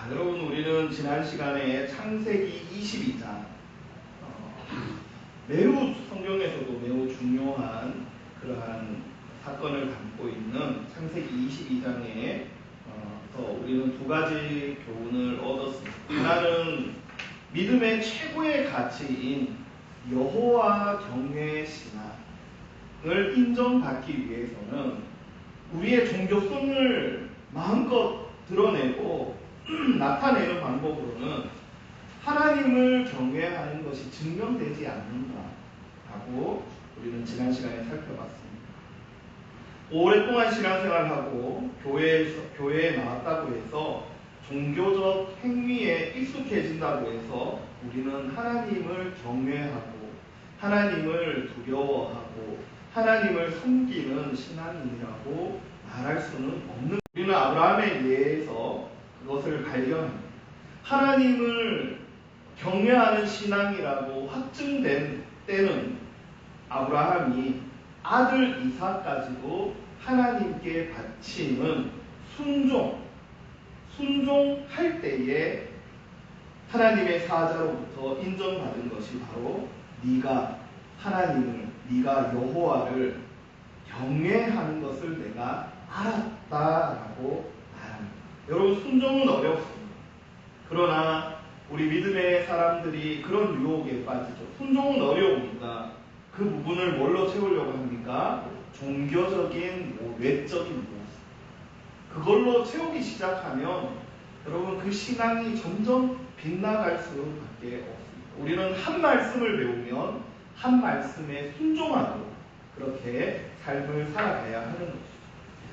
여러분, 우리는 지난 시간에 창세기 22장, 매우 성경에서도 매우 중요한 그러한 사건을 담고 있는 창세기 22장에 우리는 두 가지 교훈을 얻었습니다. 하나는 믿음의 최고의 가치인 여호와 경외의 신앙을 인정받기 위해서는 우리의 종교성을 마음껏 드러내고 나타내는 방법으로는 하나님을 경외하는 것이 증명되지 않는다라고 우리는 지난 시간에 살펴봤습니다. 오랫동안 신앙생활하고 교회에 나왔다고 해서 종교적 행위에 익숙해진다고 해서 우리는 하나님을 경외하고 하나님을 두려워하고 하나님을 섬기는 신앙인이라고 말할 수는 없는, 우리는 아브라함의 예에서 그것을 발견합니다. 하나님을 경외하는 신앙이라고 확증된 때는 아브라함이 아들 이삭까지도 하나님께 바치는 순종할 때에 하나님의 사자로부터 인정받은 것이 바로 네가 여호와를 경외하는 것을 내가 알았다라고 말합니다. 여러분, 순종은 어렵습니다. 그러나 우리 믿음의 사람들이 그런 유혹에 빠지죠. 순종은 어려우니까 그 부분을 뭘로 채우려고 합니까? 종교적인 외적인 모습, 그걸로 채우기 시작하면 여러분, 그 신앙이 점점 빗나갈 수밖에 없습니다. 우리는 한 말씀을 배우면 한 말씀에 순종하고 그렇게 삶을 살아가야 하는 것이죠.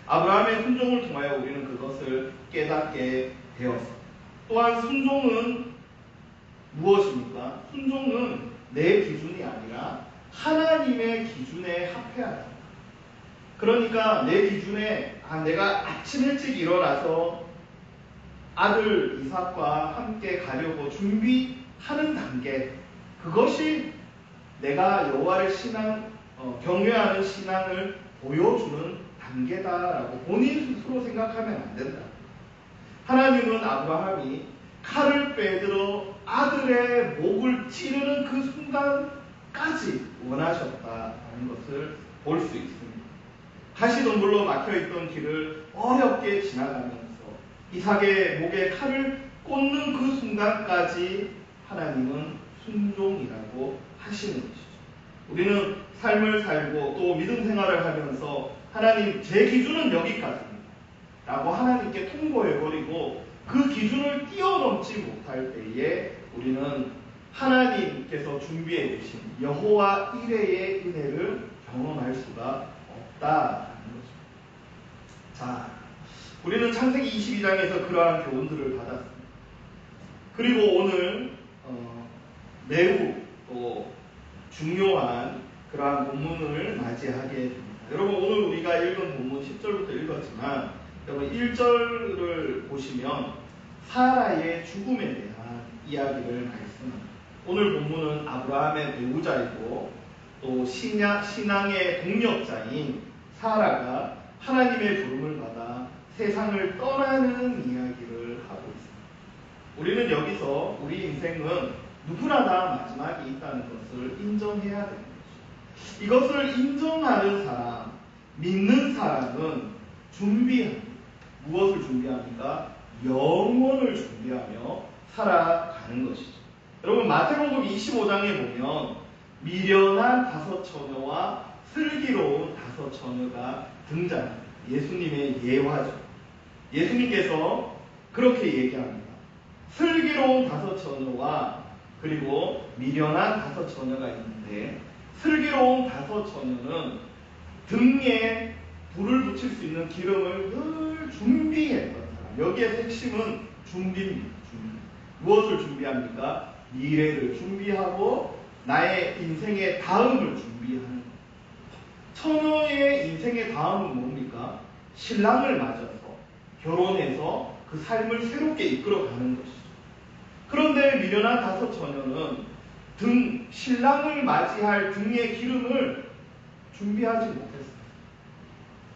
아브라함의 순종을 통하여 우리는 그것을 깨닫게 되었습니다. 또한 순종은 무엇입니까? 순종은 내 기준이 아니라 하나님의 기준에 합해야 합니다. 그러니까 내 기준에 내가 아침 일찍 일어나서 아들 이삭과 함께 가려고 준비하는 단계, 그것이 내가 여호와를 경외하는 신앙을 보여주는 단계다라고 본인 스스로 생각하면 안 된다. 하나님은 아브라함이 칼을 빼들어 아들의 목을 찌르는 그 순간까지 원하셨다는 것을 볼 수 있습니다. 가시덤불로 막혀있던 길을 어렵게 지나가면서 이삭의 목에 칼을 꽂는 그 순간까지 하나님은 순종이라고 하시는 것이죠. 우리는 삶을 살고 또 믿음 생활을 하면서 하나님, 제 기준은 여기까지입니다 라고 하나님께 통보해버리고 그 기준을 뛰어넘지 못할 때에 우리는 하나님께서 준비해 주신 여호와 이레의 은혜를 경험할 수가 없다라는 거죠. 자, 우리는 창세기 22장에서 그러한 교훈들을 받았습니다. 그리고 오늘 매우 또 중요한 그러한 본문을 맞이하게 됩니다. 여러분, 오늘 우리가 읽은 본문 10절부터 읽었지만 여러분 1절을 보시면 사라의 죽음에 대한 이야기를 말씀합니다. 오늘 본문은 아브라함의 배우자이고 또 신앙의 동력자인 사라가 하나님의 부름을 받아 세상을 떠나는 이야기를 하고 있습니다. 우리는 여기서 우리 인생은 누구나 다 마지막이 있다는 것을 인정해야 됩니다. 이것을 인정하는 사람, 믿는 사람은 준비합니다. 무엇을 준비합니까? 영원을 준비하며 살아가는 것이죠. 여러분, 마태복음 25장에 보면 미련한 5 처녀와 슬기로운 5 처녀가 등장합니다. 예수님의 예화죠. 예수님께서 그렇게 얘기합니다. 슬기로운 5 처녀와 그리고 미련한 5 처녀가 있는데, 슬기로운 5 처녀는 등에 불을 붙일 수 있는 기름을 늘 준비했던 사람. 여기에 핵심은 준비입니다. 무엇을 준비합니까? 미래를 준비하고 나의 인생의 다음을 준비하는 것. 처녀의 인생의 다음은 뭡니까? 신랑을 맞아서 결혼해서 그 삶을 새롭게 이끌어가는 것이죠. 그런데 미련한 5 처녀는 신랑을 맞이할 등의 기름을 준비하지 못했습니다.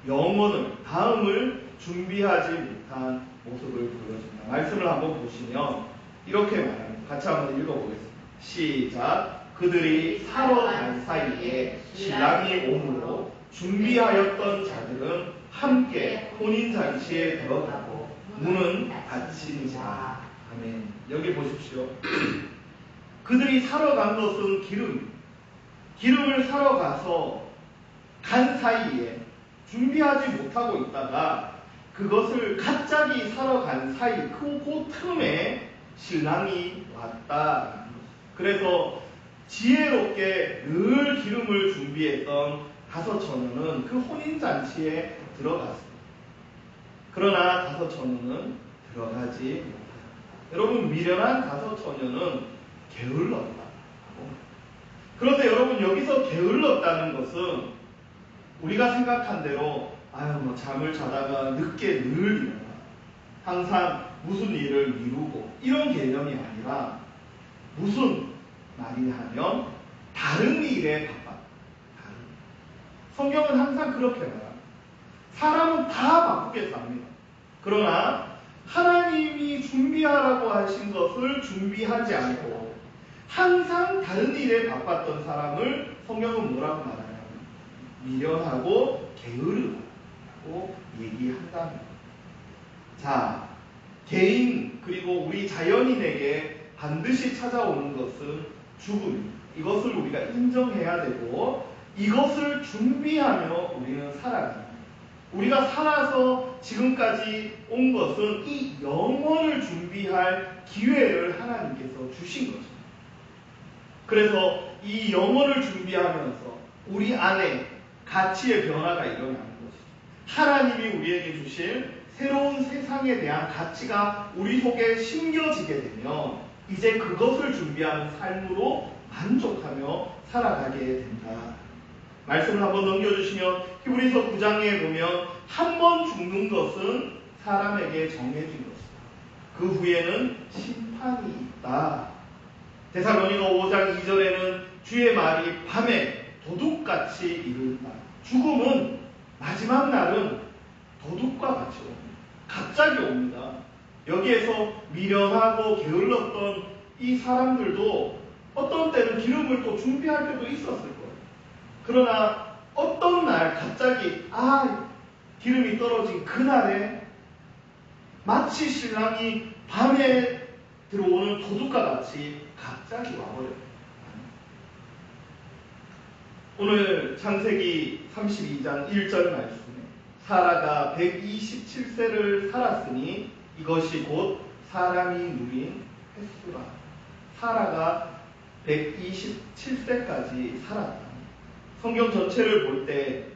영원을, 다음을 준비하지 못한 모습을 보여준다. 말씀을 한번 보시면 이렇게 말합니다. 같이 한번 읽어보겠습니다. 시작. 그들이 사러 간 사이에 신랑이 오므로 준비하였던 자들은 함께 혼인잔치에 들어가고 문은 닫힌지라. 아멘. 여기 보십시오. 그들이 사러 간 것은 기름을 사러 가서 간 사이에 준비하지 못하고 있다가 그것을 갑자기 사러 간 사이 그 틈에 신랑이 왔다. 그래서 지혜롭게 늘 기름을 준비했던 5처녀는 그 혼인잔치에 들어갔습니다. 그러나 5처녀는 들어가지 못하였다. 여러분, 미련한 5처녀는 게을렀다. 그런데 여러분, 여기서 게을렀다는 것은 우리가 생각한 대로 잠을 자다가 늦게 늘 일어나 항상 무슨 일을 미루고 이런 개념이 아니라 무슨 말이냐면 다른 일에 바빴다. 성경은 항상 그렇게 말합니다. 사람은 다 바쁘게 삽니다. 그러나 하나님이 준비하라고 하신 것을 준비하지 않고 항상 다른 일에 바빴던 사람을 성경은 뭐라고 말하냐면 미련하고 게으르다고 얘기한다는. 자, 개인 그리고 우리 자연인에게 반드시 찾아오는 것은 죽음. 이것을 우리가 인정해야 되고 이것을 준비하며 우리는 살아갑니다. 우리가 살아서 지금까지 온 것은 이 영원을 준비할 기회를 하나님께서 주신 거죠. 그래서 이 영혼을 준비하면서 우리 안에 가치의 변화가 일어나는 것이죠. 하나님이 우리에게 주실 새로운 세상에 대한 가치가 우리 속에 심겨지게 되면 이제 그것을 준비하는 삶으로 만족하며 살아가게 된다. 말씀을 한번 넘겨주시면 히브리서 9장에 보면 한 번 죽는 것은 사람에게 정해진 것이다. 그 후에는 심판이 있다. 데살로니가 5장 2절에는 주의 말이 밤에 도둑같이 이른다. 죽음은 마지막 날은 도둑과 같이 옵니다. 갑자기 옵니다. 여기에서 미련하고 게을렀던 이 사람들도 어떤 때는 기름을 또 준비할 때도 있었을 거예요. 그러나 어떤 날 갑자기 기름이 떨어진 그날에 마치 신랑이 밤에 들어오는 도둑과 같이 갑자기 와버려요. 오늘 창세기 32장 1절 말씀에 사라가 127세를 살았으니 이것이 곧 사람이 누린 횟수라. 사라가 127세까지 살았다. 성경 전체를 볼 때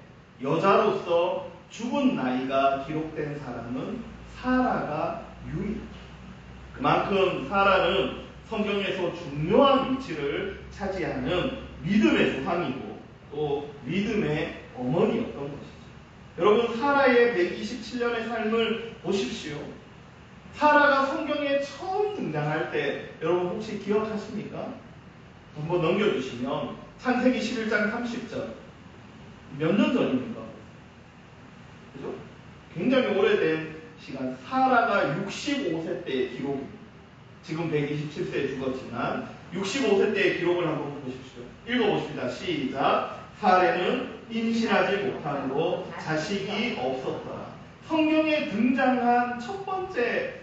여자로서 죽은 나이가 기록된 사람은 사라가 유일해요. 그만큼 사라는 성경에서 중요한 위치를 차지하는 믿음의 조상이고 또 믿음의 어머니였던 것이죠. 여러분, 사라의 127년의 삶을 보십시오. 사라가 성경에 처음 등장할 때 여러분 혹시 기억하십니까? 한번 넘겨주시면 창세기 11장 30절. 몇 년 전입니까? 그죠? 굉장히 오래된 시간. 사라가 65세 때의 기록입니다. 지금 127세에 죽었지만 65세 때의 기록을 한번 보십시오. 읽어보십니다. 시작. 사라는 임신하지 못함으로 자식이 없었더라. 성경에 등장한 첫 번째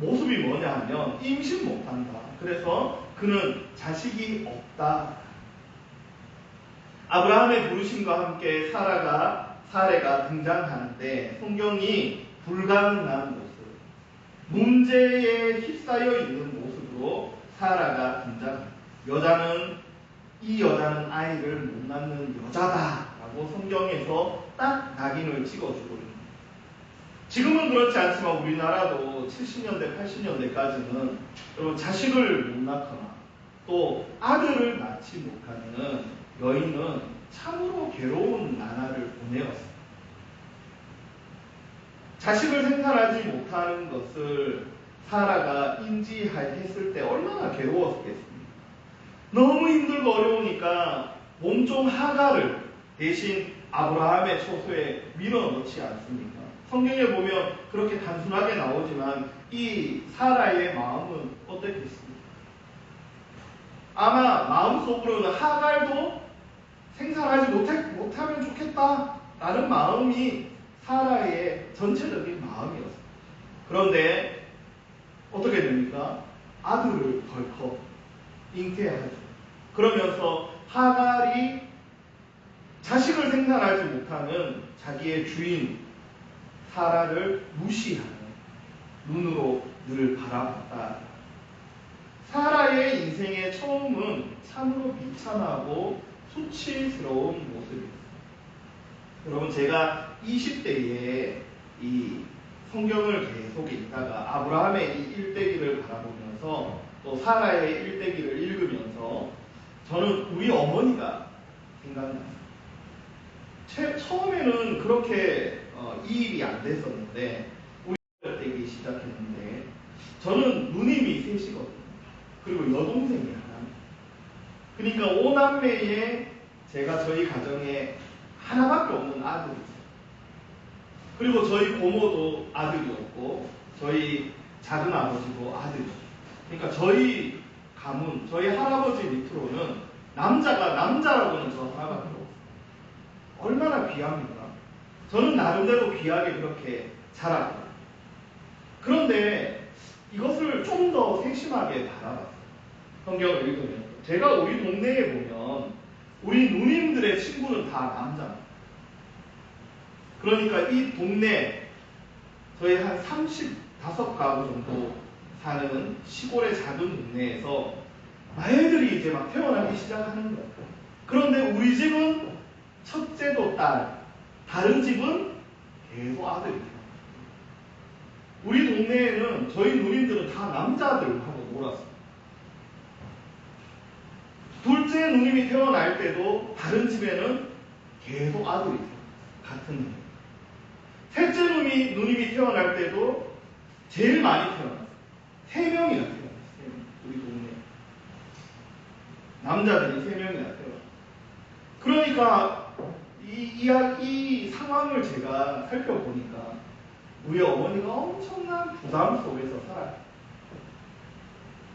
모습이 뭐냐 하면 임신 못한다. 그래서 그는 자식이 없다. 아브라함의 부르심과 함께 사례가 등장하는데 성경이 불가능한 모습, 문제에 휩싸여 있는 모습으로 사라가 등장합니다. 이 여자는 아이를 못 낳는 여자다라고 성경에서 딱 낙인을 찍어주고 있습니다. 지금은 그렇지 않지만 우리나라도 70년대, 80년대까지는 여러분 자식을 못 낳거나 또 아들을 낳지 못하는 여인은 참으로 괴로운 나날을 보내었습니다. 자식을 생산하지 못하는 것을 사라가 인지했을 때 얼마나 괴로웠겠습니까? 너무 힘들고 어려우니까 몸종 하가를 대신 아브라함의 처소에 밀어 넣지 않습니까? 성경에 보면 그렇게 단순하게 나오지만 이 사라의 마음은 어땠겠습니까? 아마 마음속으로는 하갈도 생산하지 못하면 좋겠다라는 마음이 사라의 전체적인 마음이었습니다. 그런데 어떻게 됩니까? 아들을 덜컥 잉태하죠. 그러면서 하갈이 자식을 생산하지 못하는 자기의 주인 사라를 무시하는 눈으로 늘 바라봤다. 사라의 인생의 처음은 참으로 비참하고 수치스러운 모습입니다. 여러분, 제가 20대에 이 성경을 계속 읽다가 아브라함의 이 일대기를 바라보면서 또 사라의 일대기를 읽으면서 저는 우리 어머니가 생각났어요. 처음에는 그렇게 이입이 안 됐었는데 우리 되기 시작했는데 저는 누님이 셋이거든요. 그리고 여동생이 하나. 그러니까 5남매에 제가 저희 가정에 하나밖에 없는 아들이죠. 그리고 저희 고모도 아들이었고 저희 작은 아버지도 아들이죠. 그러니까 저희 가문, 저희 할아버지 밑으로는 남자라고는 저 하나밖에 없어요. 얼마나 귀합니까? 저는 나름대로 귀하게 그렇게 자랐고, 그런데 이것을 좀 더 세심하게 바라봤어요. 성경을 읽으면 제가 우리 동네에 보면 우리 누님들의 친구는 다 남자입니다. 그러니까 이 동네 저희 한 35가구 정도 사는 시골의 작은 동네에서 아이들이 이제 막 태어나기 시작하는 거예요. 그런데 우리 집은 첫째도 딸, 다른 집은 계속 아들이에요. 우리 동네에는 저희 누님들은 다 남자들하고 놀았어요. 둘째 누님이 태어날 때도 다른 집에는 계속 아들이에요. 같은 누님. 셋째 누님이 태어날 때도 제일 많이 태어났어요. 3명이나 태어났어요. 우리 동네에. 남자들이 3명이나 태어났어요. 그러니까 이 상황을 제가 살펴보니까 우리 어머니가 엄청난 부담 속에서 살아요.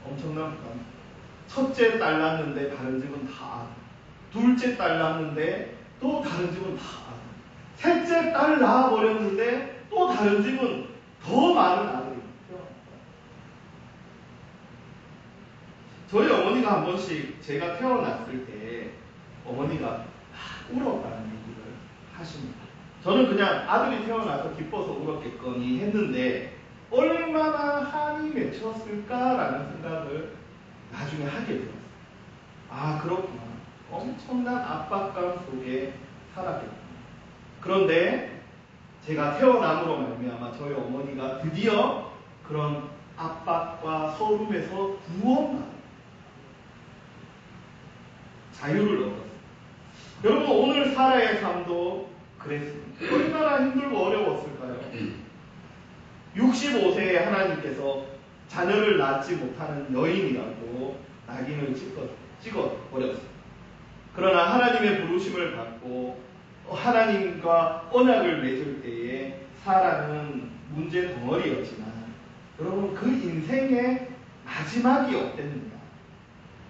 엄청난 부담. 첫째 딸 낳는데 다른 집은 다 아들. 둘째 딸 낳는데 또 다른 집은 다 아들. 셋째 딸 낳아버렸는데 또 다른 집은 더 많은 아들이 태어났어요. 저희 어머니가 한 번씩 제가 태어났을 때 어머니가 울었다는 얘기를 하십니다. 저는 그냥 아들이 태어나서 기뻐서 울었겠거니 했는데 얼마나 한이 맺혔을까라는 생각을 나중에 하게 되었어요. 아, 그렇구나. 엄청난 압박감 속에 살았겠구나. 그런데 제가 태어남으로 말미암아 저희 어머니가 드디어 그런 압박과 서름에서 구원받은 자유를 얻었어요. 여러분, 오늘 사라의 삶도 그랬습니다. 얼마나 힘들고 어려웠을까요? 65세에 하나님께서 자녀를 낳지 못하는 여인이라고 낙인을 찍어버렸어요. 그러나 하나님의 부르심을 받고 하나님과 언약을 맺을 때에 사라는 문제 덩어리였지만 여러분, 그 인생의 마지막이 어땠는가?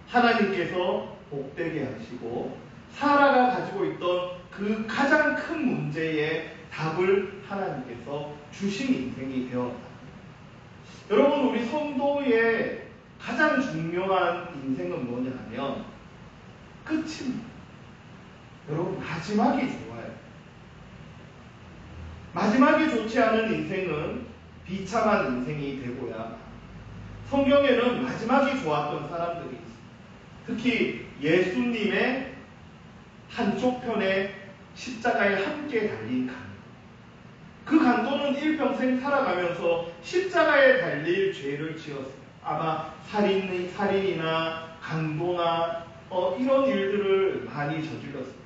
하나님께서 복되게 하시고 사라가 가지고 있던 그 가장 큰 문제의 답을 하나님께서 주신 인생이 되었다. 여러분, 우리 성도의 가장 중요한 인생은 뭐냐 하면 끝입니다. 여러분, 마지막이 좋아요. 마지막이 좋지 않은 인생은 비참한 인생이 되고야 합니다. 성경에는 마지막이 좋았던 사람들이 있습니다. 특히 예수님의 한쪽 편에 십자가에 함께 달린 간. 그 간도는 일평생 살아가면서 십자가에 달릴 죄를 지었어요. 아마 살인이나 강도나 이런 일들을 많이 저질렀습니다.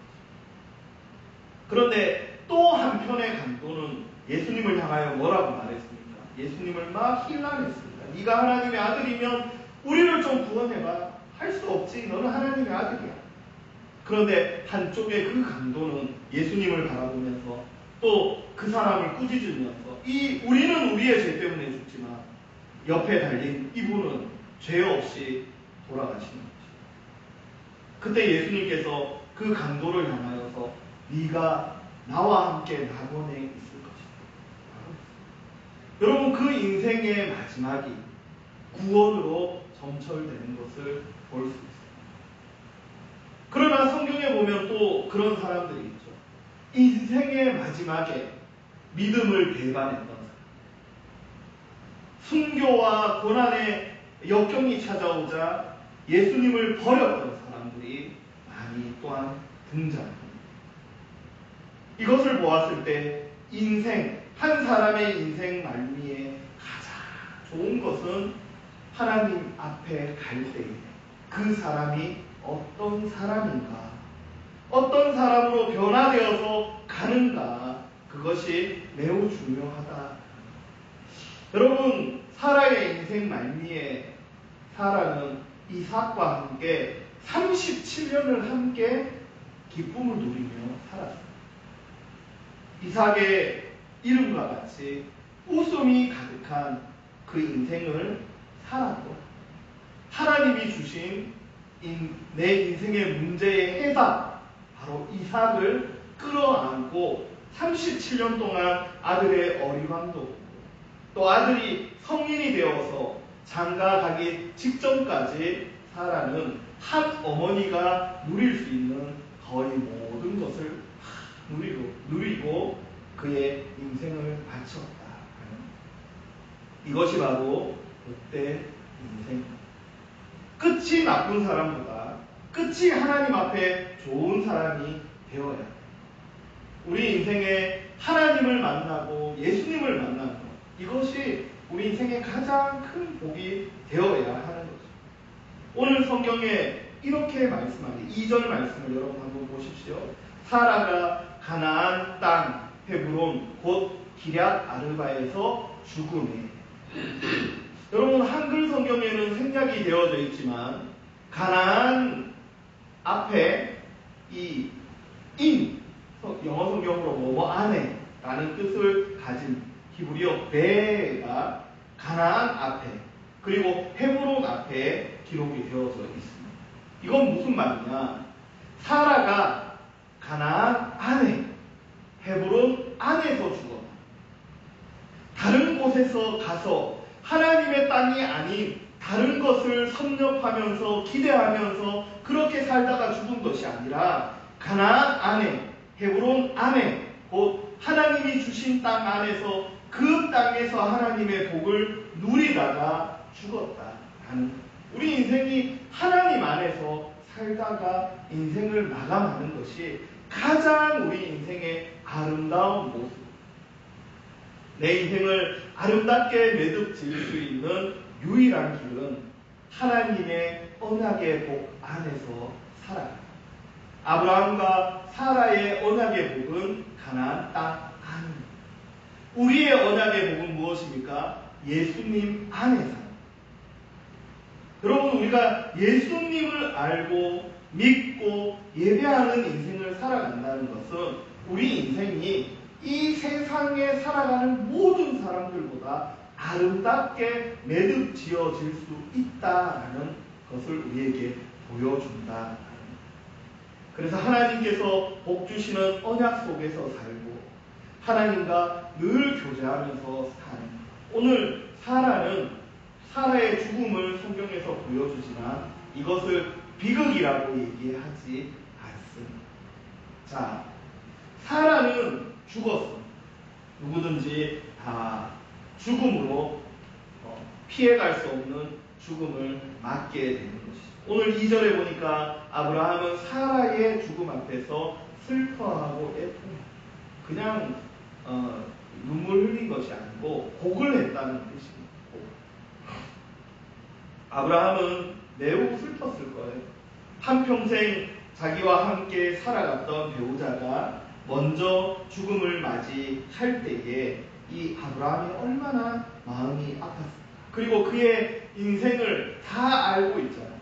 그런데 또 한편의 강도는 예수님을 향하여 뭐라고 말했습니까? 예수님을 막 힐난했습니다. 네가 하나님의 아들이면 우리를 좀 구원해봐. 할 수 없지. 너는 하나님의 아들이야. 그런데 한쪽의 그 강도는 예수님을 바라보면서 또 그 사람을 꾸짖으면서 우리는 우리의 죄 때문에 죽지만 옆에 달린 이분은 죄 없이 돌아가시는 거죠. 그때 예수님께서 그 강도를 향하여서 네가 나와 함께 낙원에 있을 것이다. 여러분, 그 인생의 마지막이 구원으로 점철되는 것을 볼 수 있습니다. 그러나 성경에 보면 또 그런 사람들이 있죠. 인생의 마지막에 믿음을 배반했던 사람, 순교와 고난의 역경이 찾아오자 예수님을 버렸던 사람들이 많이 또한 등장합니다. 이것을 보았을 때 한 사람의 인생 말미에 가장 좋은 것은 하나님 앞에 갈 때에 그 사람이 어떤 사람인가, 어떤 사람으로 변화되어서 가는가, 그것이 매우 중요하다. 여러분, 사라의 인생 말미에 사라는 이삭과 함께 37년을 함께 기쁨을 누리며 살았습니다. 이삭의 이름과 같이 웃음이 가득한 그 인생을 살았고, 하나님이 주신 내 인생의 문제의 해답, 바로 이삭을 끌어안고 37년 동안 아들의 어리광도, 또 아들이 성인이 되어서 장가 가기 직전까지 사라는 한 어머니가 누릴 수 있는 거의 모든 것을 누리고 그의 인생을 바쳤다. 이것이 바로 복된 인생입니다. 끝이 나쁜 사람보다 끝이 하나님 앞에 좋은 사람이 되어야 합니다. 우리 인생에 하나님을 만나고 예수님을 만나는 것, 이것이 우리 인생의 가장 큰 복이 되어야 하는 거죠. 오늘 성경에 이렇게 말씀하니 2절 말씀을 여러분 한번 보십시오. 사라가 가나안 땅 헤브론 곧 기럇 아르바에서 죽음에. 여러분, 한글 성경에는 생략이 되어져 있지만 가나안 앞에 이 영어 성경으로 뭐뭐 안에 라는 뜻을 가진 히브리어 베가 가나안 앞에 그리고 헤브론 앞에 기록이 되어져 있습니다. 이건 무슨 말이냐? 사라가 가나안 안에 헤브론 안에서 죽었다. 다른 곳에서 가서 하나님의 땅이 아닌 다른 것을 섭렵하면서 기대하면서 그렇게 살다가 죽은 것이 아니라 가나안 안에 헤브론 안에 곧 하나님이 주신 땅 안에서 그 땅에서 하나님의 복을 누리다가 죽었다라는, 우리 인생이 하나님 안에서 살다가 인생을 마감하는 것이 가장 우리 인생의 아름다운 모습, 내 인생을 아름답게 매듭 지을 수 있는 유일한 길은 하나님의 언약의 복 안에서 살아갑니다. 아브라함과 사라의 언약의 복은 가나안 땅 안입니다. 우리의 언약의 복은 무엇입니까? 예수님 안에 삽니다. 여러분, 우리가 예수님을 알고 믿고 예배하는 인생을 살아간다는 것은 우리 인생이 이 세상에 살아가는 모든 사람들보다 아름답게 매듭 지어질 수 있다는 것을 우리에게 보여준다. 그래서 하나님께서 복 주시는 언약 속에서 살고 하나님과 늘 교제하면서 사는, 오늘 사라의 죽음을 성경에서 보여주지만 이것을 비극이라고 얘기하지 않습니다. 자, 사라는 죽었어. 누구든지 다 죽음으로 피해갈 수 없는 죽음을 맞게 되는 것이죠. 오늘 2절에 보니까 아브라함은 사라의 죽음 앞에서 슬퍼하고 애통해. 그냥 눈물 흘린 것이 아니고 복을 했다는 뜻입니다. 아브라함은 매우 슬펐을 거예요. 한평생 자기와 함께 살아갔던 배우자가 먼저 죽음을 맞이할 때에 이 아브라함이 얼마나 마음이 아팠을까. 그리고 그의 인생을 다 알고 있잖아요.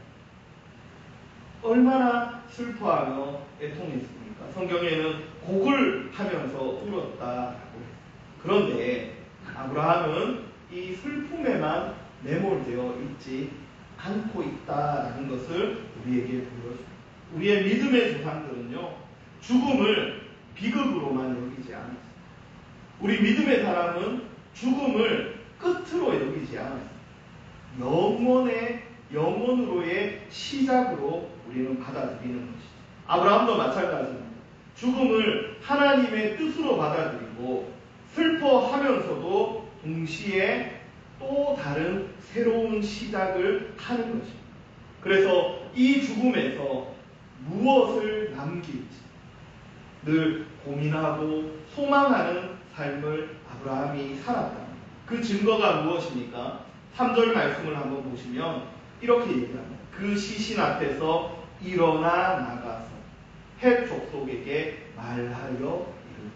얼마나 슬퍼하며 애통했습니까? 성경에는 곡을 하면서 울었다라고 했습니다. 그런데 아브라함은 이 슬픔에만 매몰되어 있지 않고 있다라는 것을 우리에게 보여줍니다. 우리의 믿음의 조상들은요, 죽음을 비극으로만 여기지 않았습니다. 우리 믿음의 사람은 죽음을 끝으로 여기지 않았습니다. 영원으로의 시작으로 우리는 받아들이는 것이죠. 아브라함도 마찬가지입니다. 죽음을 하나님의 뜻으로 받아들이고 슬퍼하면서도 동시에 또 다른 새로운 시작을 하는 것입니다. 그래서 이 죽음에서 무엇을 남길지 늘 고민하고 소망하는 삶을 아브라함이 살았다. 그 증거가 무엇입니까? 3절 말씀을 한번 보시면 이렇게 얘기합니다. 그 시신 앞에서 일어나 나가서 헷 족속에게 말하여 이르되.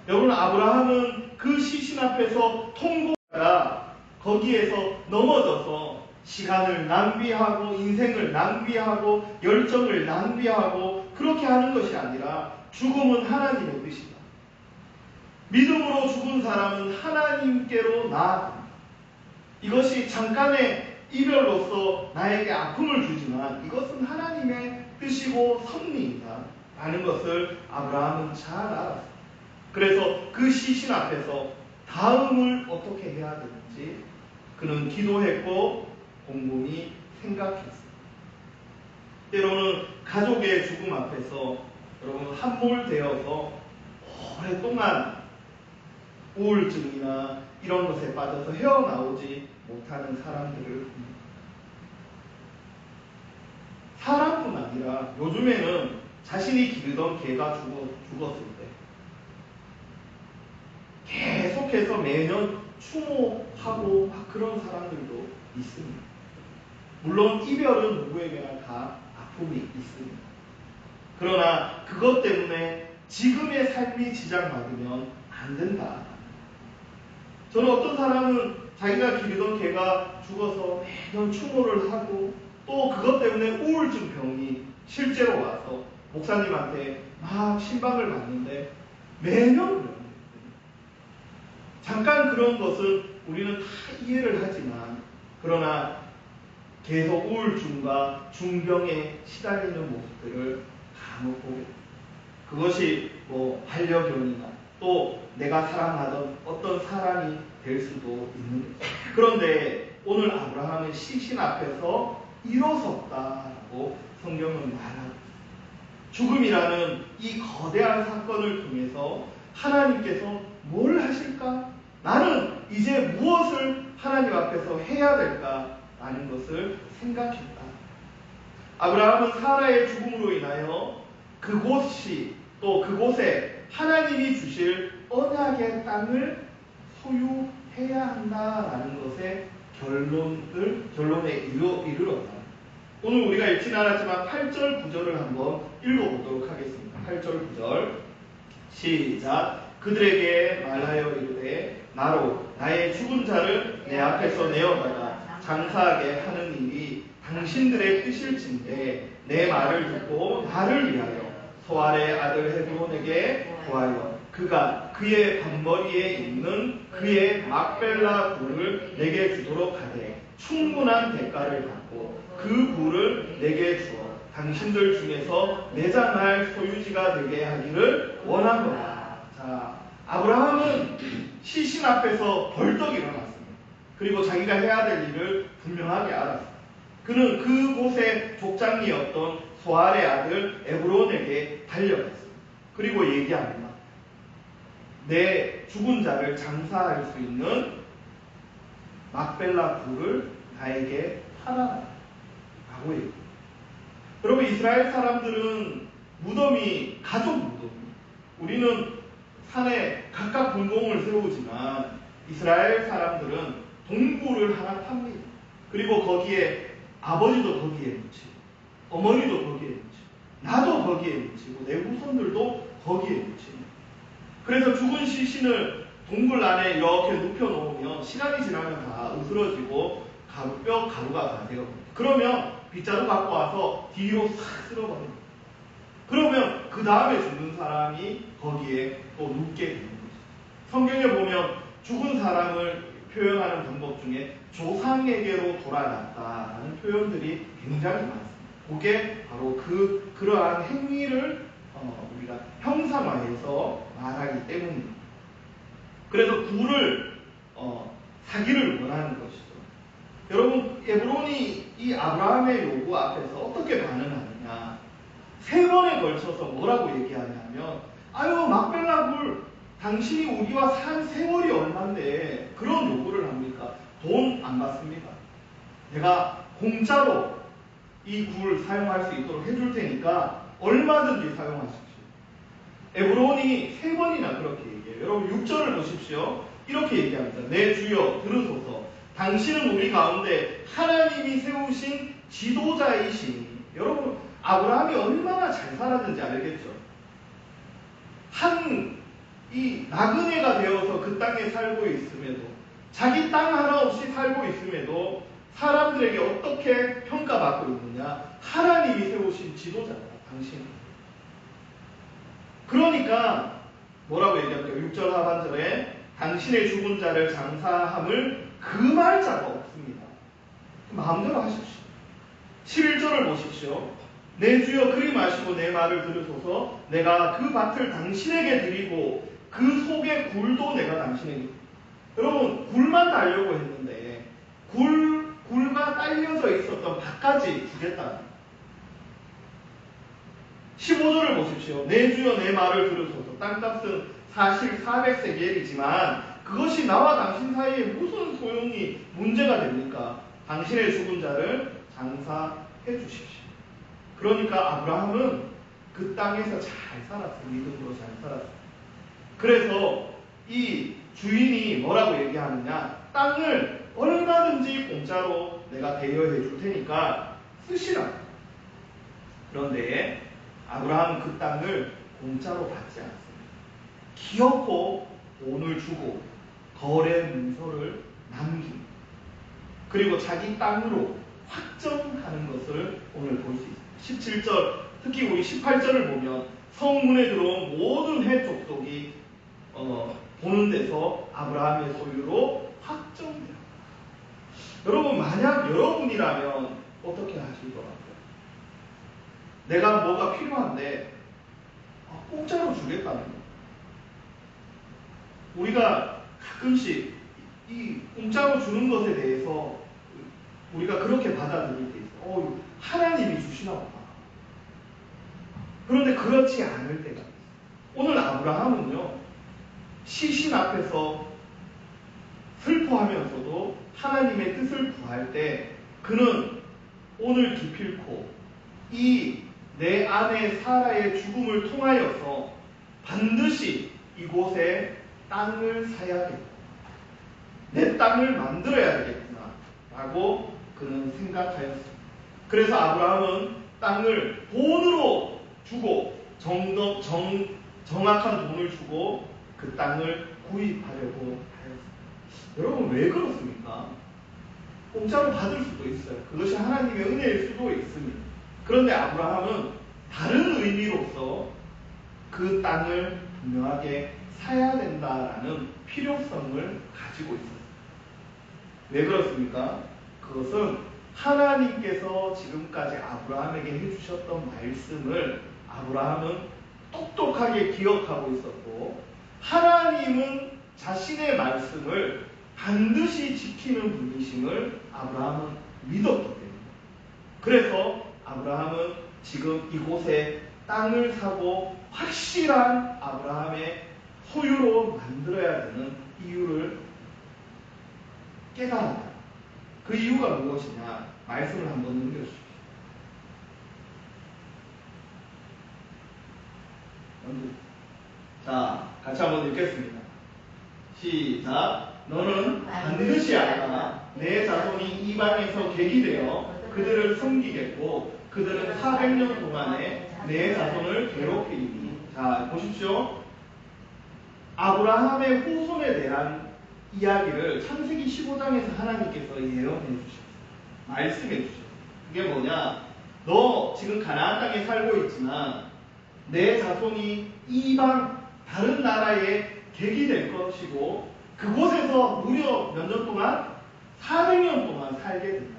여러분, 아브라함은 그 시신 앞에서 통곡하다가 거기에서 넘어져서 시간을 낭비하고 인생을 낭비하고 열정을 낭비하고 그렇게 하는 것이 아니라 죽음은 하나님의 뜻이다. 믿음으로 죽은 사람은 하나님께로 나아갑니다. 이것이 잠깐의 이별로서 나에게 아픔을 주지만 이것은 하나님의 뜻이고 섭리이다 라는 것을 아브라함은 잘 알았습니다. 그래서 그 시신 앞에서 다음을 어떻게 해야 되는지 그는 기도했고 곰곰이 생각했습니다. 때로는 가족의 죽음 앞에서 여러분 함몰되어서 오랫동안 우울증이나 이런 것에 빠져서 헤어나오지 못하는 사람들을 봅니다. 사람뿐 아니라 요즘에는 자신이 기르던 개가 죽었을 때 계속해서 매년 추모하고 막 그런 사람들도 있습니다. 물론 이별은 누구에게나 다 아픔이 있습니다. 그러나 그것 때문에 지금의 삶이 지장받으면 안 된다. 저는 어떤 사람은 자기가 기르던 개가 죽어서 매년 추모를 하고 또 그것 때문에 우울증 병이 실제로 와서 목사님한테 막 신방을 받는데 매년 그래요. 잠깐 그런 것은 우리는 다 이해를 하지만 그러나 계속 우울증과 중병에 시달리는 모습들을 간혹 보게 됩니다. 그것이 반려견이나 또 내가 사랑하던 어떤 사람이 될 수도 있는 거죠. 그런데 오늘 아브라함의 시신 앞에서 일어섰다라고 성경은 말하고 있습니다. 죽음이라는 이 거대한 사건을 통해서 하나님께서 뭘 하실까? 나는 이제 무엇을 하나님 앞에서 해야 될까라는 것을 생각했다. 아브라함은 사라의 죽음으로 인하여 그곳이 또 그곳에 하나님이 주실 언약의 땅을 소유해야 한다라는 것에 결론에 이르렀다. 오늘 우리가 읽지는 않았지만 8절 9절을 한번 읽어보도록 하겠습니다. 8절 9절 시작. 그들에게 말하여 이르되 나로 나의 죽은 자를 내 앞에서 내어다가 장사하게 하는 일이 당신들의 뜻일진데 내 말을 듣고 나를 위하여 소알의 아들 헤브론에게 구하여 그가 그의 밤머리에 있는 그의 막벨라 굴을 내게 주도록 하되 충분한 대가를 받고 그 굴을 내게 주어 당신들 중에서 매장할 소유지가 되게 하기를 원하노라. 자, 아브라함은 시신 앞에서 벌떡 일어났습니다. 그리고 자기가 해야 될 일을 분명하게 알았습니다. 그는 그곳의 족장이었던 소알의 아들 에브론에게 달려갔습니다. 그리고 얘기합니다. 내 죽은 자를 장사할 수 있는 막벨라 굴을 나에게 팔아라 라고 얘기합니다. 여러분, 이스라엘 사람들은 무덤이 가족 무덤입니다. 우리는 산에 각각 분봉을 세우지만 이스라엘 사람들은 동굴을 하나 팝니다. 그리고 거기에 아버지도 거기에 묻히고 어머니도 거기에 묻히고 나도 거기에 묻히고 내 후손들도 거기에 묻힙니다. 그래서 죽은 시신을 동굴 안에 이렇게 눕혀놓으면 시간이 지나면 다 으스러지고 뼈 가루가 다 되어버립니다. 그러면 빗자루 갖고 와서 뒤로 싹 쓸어버립니다. 그러면 그 다음에 죽는 사람이 거기에 또 눕게 되는 거죠. 성경에 보면 죽은 사람을 표현하는 방법 중에 조상에게로 돌아갔다라는 표현들이 굉장히 많습니다. 그게 바로 그러한 행위를 우리가 형상화해서 말하기 때문입니다. 그래서 굴을 사기를 원하는 것이죠. 여러분, 에브론이 이 아브라함의 요구 앞에서 어떻게 반응하느냐? 3번에 걸쳐서 뭐라고 얘기하냐면, 아유, 막벨라 굴, 당신이 우리와 산 세월이 얼만데 그런 요구를 합니까? 돈 안 받습니다. 내가 공짜로 이 굴 사용할 수 있도록 해줄 테니까 얼마든지 사용하십시오. 에브론이 3번이나 그렇게 얘기해요. 여러분 6절을 보십시오. 이렇게 얘기합니다. 내 주여 들으소서. 당신은 우리 가운데 하나님이 세우신 지도자이시니. 여러분 아브라함이 얼마나 잘 살았는지 알겠죠? 이 나그네가 되어서 그 땅에 살고 있음에도, 자기 땅 하나 없이 살고 있음에도 사람들에게 어떻게 평가받고 있느냐? 하나님이 세우신 지도자다, 당신. 그러니까 뭐라고 얘기합니까? 6절 하반절에 당신의 죽은 자를 장사함을 금할 자가 없습니다. 마음대로 하십시오. 11절을 보십시오. 내 주여 그리 마시고 내 말을 들으소서. 내가 그 밭을 당신에게 드리고 그 속의 굴도 내가 당신에게. 여러분 굴만 달려고 했는데 굴과 딸려져 있었던 밭까지 주겠다. 15절을 보십시오. 내 주여 내 말을 들으소서. 땅값은 사실 400세겔이지만 그것이 나와 당신 사이에 무슨 소용이 문제가 됩니까? 당신의 죽은 자를 장사해 주십시오. 그러니까 아브라함은 그 땅에서 잘 살았어요. 믿음으로 잘 살았어요. 그래서 이 주인이 뭐라고 얘기하느냐? 땅을 얼마든지 공짜로 내가 대여해 줄 테니까 쓰시라. 그런데 아브라함은 그 땅을 공짜로 받지 않습니다. 기어코 돈을 주고 거래 문서를 남깁니다. 그리고 자기 땅으로 확정하는 것을 오늘 볼 수 있습니다. 17절, 특히 우리 18절을 보면 성문에 들어온 모든 헷 족속이 보는 데서 아브라함의 소유로 확정됩니다. 여러분 만약 여러분이라면 어떻게 하실 것 같아요? 내가 뭐가 필요한데 공짜로 주겠다는 거. 우리가 가끔씩 이 공짜로 주는 것에 대해서 우리가 그렇게 받아들일 때 있어요. 하나님이 주시나 보다. 그런데 그렇지 않을 때가 있어요. 오늘 아브라함은요, 시신 앞에서 슬퍼하면서도 하나님의 뜻을 구할 때 그는 오늘 기필코 이 내 아내 사라의 죽음을 통하여서 반드시 이곳에 땅을 사야겠다. 내 땅을 만들어야 되겠구나 라고 그는 생각하였습니다. 그래서 아브라함은 땅을 돈으로 주고 정확한 돈을 주고 그 땅을 구입하려고 하였습니다. 여러분 왜 그렇습니까? 공짜로 받을 수도 있어요. 그것이 하나님의 은혜일 수도 있습니다. 그런데 아브라함은 다른 의미로서 그 땅을 분명하게 사야 된다라는 필요성을 가지고 있었습니다. 왜 그렇습니까? 그것은 하나님께서 지금까지 아브라함에게 해주셨던 말씀을 아브라함은 똑똑하게 기억하고 있었고, 하나님은 자신의 말씀을 반드시 지키는 분이심을 아브라함은 믿었기 때문에, 그래서 아브라함은 지금 이곳에 땅을 사고 확실한 아브라함의 소유로 만들어야 되는 이유를 깨달았다. 그 이유가 무엇이냐? 말씀을 한번 넘겨주십시오. 자, 같이 한번 읽겠습니다. 시작. 너는 반드시 알라. 내 자손이 이방에서 객이 되어 그들을 섬기겠고 그들은 400년 동안에 내 자손을 괴롭히리니. 자, 보십시오. 아브라함의 후손에 대한 이야기를 창세기 15장에서 하나님께서 예언해 주셨어요. 말씀해 주셨어요. 그게 뭐냐? 너 지금 가나안 땅에 살고 있지만 내 자손이 이방 다른 나라에 객이 될 것이고 그곳에서 무려 몇 년 동안? 400년 동안 살게 된다.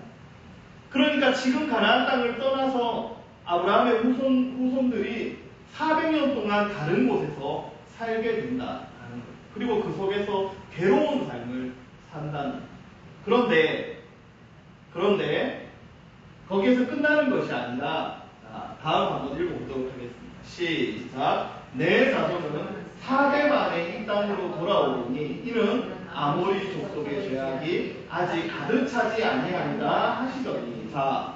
그러니까 지금 가나안 땅을 떠나서 아브라함의 후손들이 400년 동안 다른 곳에서 살게 된다라는 거예요. 그리고 그 속에서 괴로운 삶을 산다는 거예요. 그런데 거기에서 끝나는 것이 아니라 다음 한번 읽어보도록 하겠습니다. 시작. 내 자손은 4대 만에 이 땅으로 돌아오니 이는 아모리 족속의 죄악이 아직 가득 차지 아니하리라 하시더니, 자,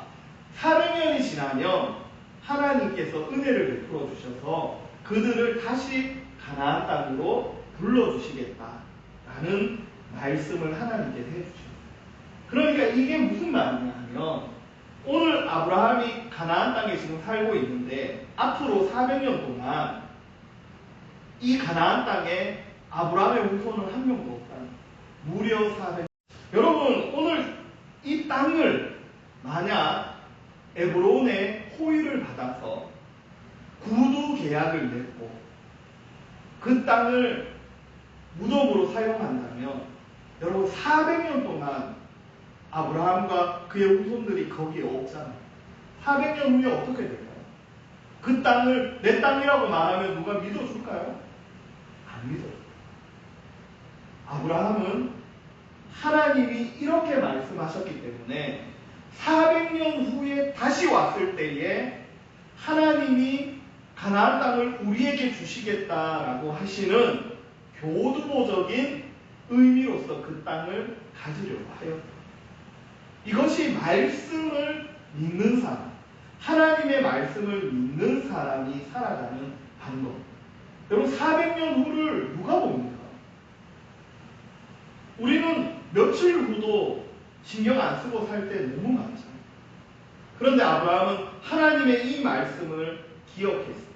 400년이 지나면 하나님께서 은혜를 베풀어 주셔서 그들을 다시 가나안 땅으로 불러주시겠다라는 말씀을 하나님께서 해주셨어요. 그러니까 이게 무슨 말이냐 하면, 오늘 아브라함이 가나안 땅에 지금 살고 있는데 앞으로 400년 동안 이 가나안 땅에 아브라함의 후손은 한 명도 없다는 거예요. 무려 400년. 여러분, 오늘 이 땅을 만약 에브론의 호의를 받아서 구두 계약을 맺고 그 땅을 무덤으로 사용한다면 여러분 400년 동안 아브라함과 그의 후손들이 거기에 없잖아요. 400년 후에 어떻게 될까요? 그 땅을 내 땅이라고 말하면 누가 믿어줄까요? 안 믿어요. 아브라함은 하나님이 이렇게 말씀하셨기 때문에 400년 후에 다시 왔을 때에 하나님이 가나안 땅을 우리에게 주시겠다라고 하시는 교두보적인 의미로서 그 땅을 가지려고 하였다. 이것이 말씀을 믿는 사람, 하나님의 말씀을 믿는 사람이 살아가는 방법. 여러분, 400년 후를 누가 봅니까? 우리는 며칠 후도 신경 안 쓰고 살 때 너무 많잖아요. 그런데 아브라함은 하나님의 이 말씀을 기억했습니다.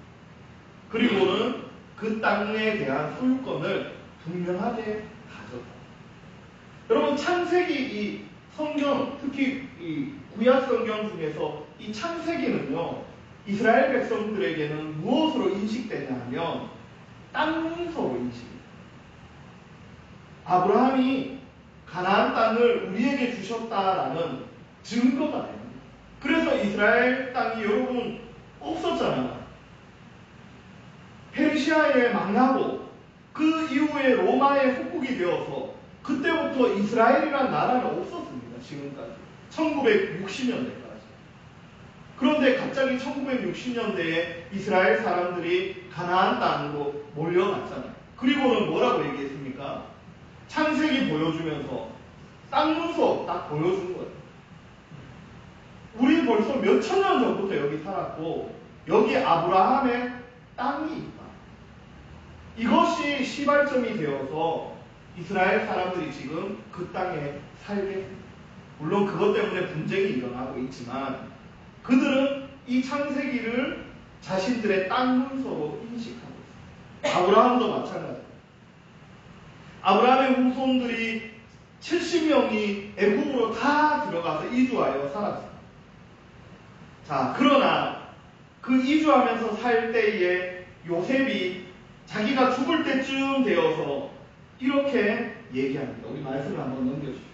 그리고는 그 땅에 대한 소유권을 분명하게 가졌다. 여러분, 창세기 이 성경, 특히 이 구약 성경 중에서 이 창세기는요, 이스라엘 백성들에게는 무엇으로 인식되냐 하면 땅 문서로 인식됩니다. 아브라함이 가나안 땅을 우리에게 주셨다라는 증거가 됩니다. 그래서 이스라엘 땅이 여러분 없었잖아요. 페르시아에 망하고 그 이후에 로마의 속국이 되어서 그때부터 이스라엘이라는 나라는 없었습니다. 지금까지 1960년대까지. 그런데 갑자기 1960년대에 이스라엘 사람들이 가나안 땅으로 몰려갔잖아요. 그리고는 뭐라고 얘기했습니까? 창세기 보여주면서 땅 문서 딱 보여준 거예요. 우리 벌써 몇천 년 전부터 여기 살았고 여기 아브라함의 땅이 있다. 이것이 시발점이 되어서 이스라엘 사람들이 지금 그 땅에 살게 됩니다. 물론 그것 때문에 분쟁이 일어나고 있지만 그들은 이 창세기를 자신들의 땅 문서로 인식하고 있습니다. 아브라함도 마찬가지입니다. 아브라함의 후손들이 70명이 애굽으로 다 들어가서 이주하여 살았습니다. 자, 그러나 그 이주하면서 살 때에 요셉이 자기가 죽을 때쯤 되어서 이렇게 얘기합니다. 우리 말씀을 한번 넘겨주십시오.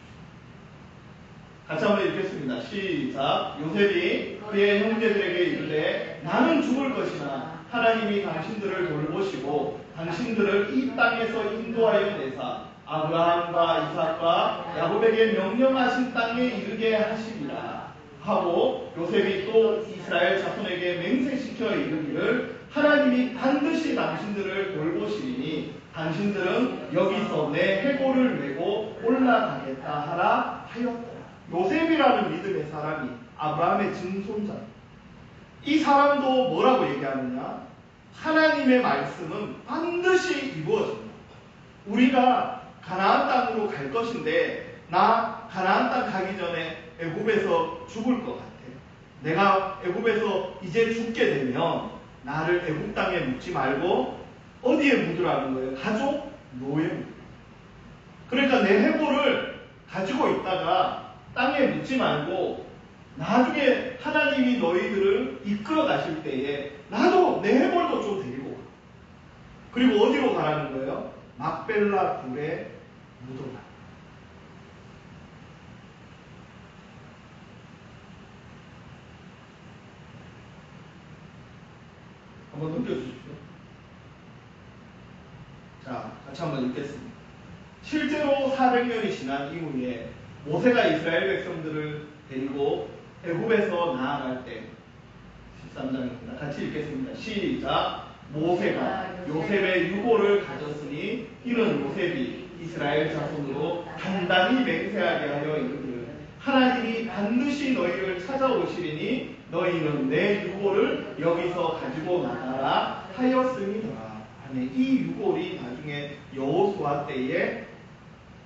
같이 한번 읽겠습니다. 시작. 요셉이 그의 형제들에게 이르되 나는 죽을 것이나 하나님이 당신들을 돌보시고 당신들을 이 땅에서 인도하여 내사 아브라함과 이삭과 야곱에게 명령하신 땅에 이르게 하시리라 하고, 요셉이 또 이스라엘 자손에게 맹세시켜 이르기를 하나님이 반드시 당신들을 돌보시리니 당신들은 여기서 내 해골을 메고 올라가겠다 하라 하였더라. 요셉이라는 믿음의 사람이 아브라함의 증손자. 이 사람도 뭐라고 얘기하느냐? 하나님의 말씀은 반드시 이루어집니다. 우리가 가나안 땅으로 갈 것인데 나 가나안 땅 가기 전에 애굽에서 죽을 것 같아. 내가 애굽에서 이제 죽게 되면 나를 애굽 땅에 묻지 말고 어디에 묻으라는 거예요? 가족 노예에 묻으라. 그러니까 내 해골을 가지고 있다가 땅에 묻지 말고 나중에 하나님이 너희들을 이끌어 가실 때에 나도 내 해골도 좀 데리고 가. 그리고 어디로 가라는 거예요? 막벨라 굴에 묻어라. 한번 넘겨주십시오. 자, 같이 한번 읽겠습니다. 실제로 400년이 지난 이후에 모세가 이스라엘 백성들을 데리고 애굽에서 나아갈 때 13장입니다. 같이 읽겠습니다. 시작. 모세가 요셉의 유고를 가졌으니 이는 요셉이 이스라엘 자손으로 단단히 맹세하게 하여 이르기를 하나님이 반드시 너희를 찾아오시리니 너희는 내 유고를 여기서 가지고 나가라 하였음이더라. 이 유골이 나중에 여호수아 때에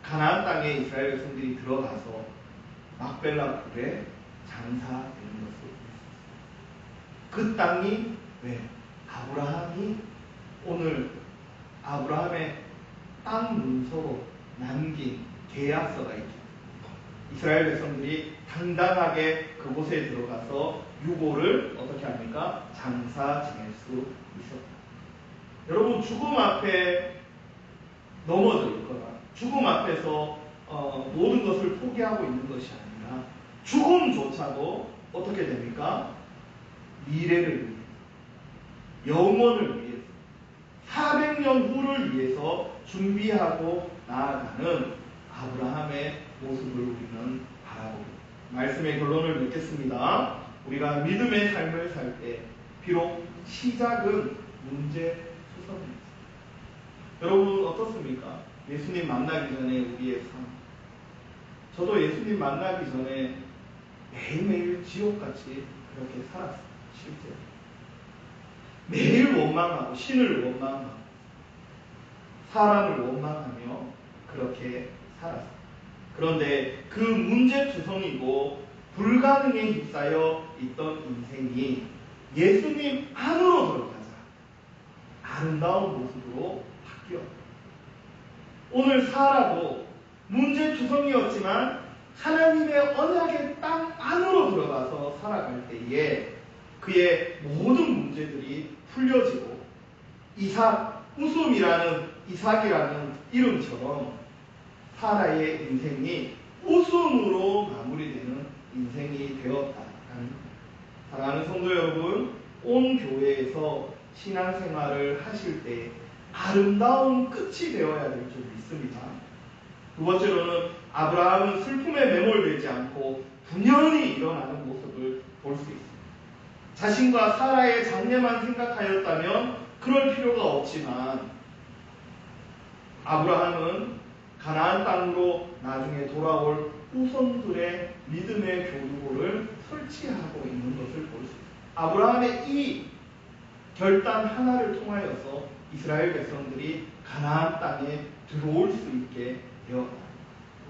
가나안 땅에 이스라엘 백성들이 들어가서 막벨라 굴에 장사되는 것을 그 땅이 왜? 아브라함이 오늘 아브라함의 땅 문서로 남긴 계약서가 있죠. 이스라엘 백성들이 당당하게 그곳에 들어가서 유고를 어떻게 합니까? 장사 지낼 수 있었다. 여러분, 죽음 앞에 넘어져 있거나 죽음 앞에서 모든 것을 포기하고 있는 것이 아니라 죽음조차도 어떻게 됩니까? 미래를 위해, 영원을 위해서, 400년 후를 위해서 준비하고 나아가는 아브라함의 모습을 우리는 바라보고 말씀의 결론을 맺겠습니다. 우리가 믿음의 삶을 살 때 비록 시작은 문제 투성입니다. 여러분 어떻습니까? 예수님 만나기 전에 우리의 삶. 저도 예수님 만나기 전에 매일매일 지옥같이 그렇게 살았어요. 실제로. 매일 원망하고 신을 원망하고 사람을 원망하며 그렇게 살았어요. 그런데 그 문제투성이고 불가능에 휩싸여 있던 인생이 예수님 안으로 들어가자 아름다운 모습으로 바뀌었다. 오늘 사라도 문제투성이었지만 하나님의 언약의 땅 안으로 들어가서 살아갈 때에 그의 모든 문제들이 풀려지고 이삭이라는 이름처럼 사라의 인생이 웃음으로 마무리되는 인생이 되었다는 사랑하는 성도 여러분, 온 교회에서 신앙생활을 하실 때 아름다운 끝이 되어야 될 줄 믿습니다. 두 번째로는 아브라함은 슬픔에 매몰되지 않고 분연히 일어나는 모습을 볼 수 있습니다. 자신과 사라의 장래만 생각하였다면 그럴 필요가 없지만 아브라함은 가나안 땅으로 나중에 돌아올 후손들의 믿음의 교두보를 설치하고 있는 것을 볼 수 있습니다. 아브라함의 이 결단 하나를 통하여서 이스라엘 백성들이 가나안 땅에 들어올 수 있게 되었다.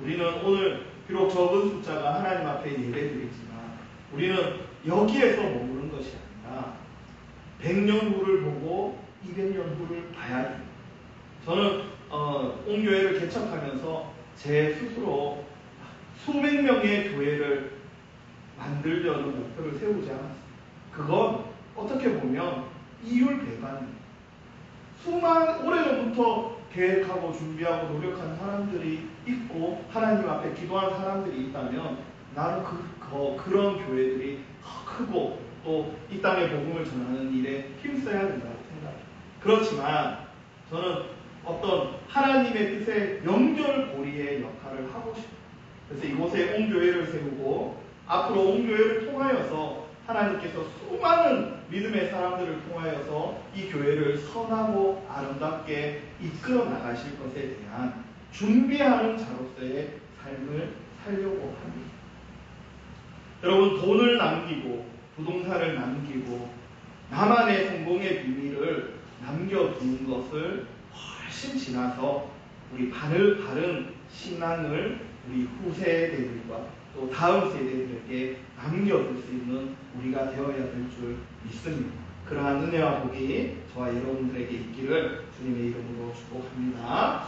우리는 오늘 비록 적은 숫자가 하나님 앞에 예배드리지만 우리는 여기에서 머무는 것이 아니라 100년 후를 보고 200년 후를 봐야 됩니다. 저는 옹교회를 개척하면서 제 스스로 수백 명의 교회를 만들려는 목표를 세우지 않았습니다. 그건 어떻게 보면 이율배반입니다. 오래전부터 계획하고 준비하고 노력한 사람들이 있고 하나님 앞에 기도한 사람들이 있다면 나는 그런 교회들이 크고 또 이 땅의 복음을 전하는 일에 힘써야 된다고 생각합니다. 그렇지만 저는 어떤 하나님의 뜻의 연결고리의 역할을 하고 싶어요. 그래서 이곳에 옹교회를 세우고 앞으로 옹교회를 통하여서 하나님께서 수많은 믿음의 사람들을 통하여서 이 교회를 선하고 아름답게 이끌어 나가실 것에 대한 준비하는 자로서의 삶을 살려고 합니다. 여러분, 돈을 남기고 부동산을 남기고 나만의 성공의 비밀을 남겨두는 것을 훨씬 지나서 우리 바른 신앙을 우리 후세대들과 또 다음 세대들에게 남겨둘 수 있는 우리가 되어야 될 줄 믿습니다. 그러한 은혜와 복이 저와 여러분들에게 있기를 주님의 이름으로 축복합니다.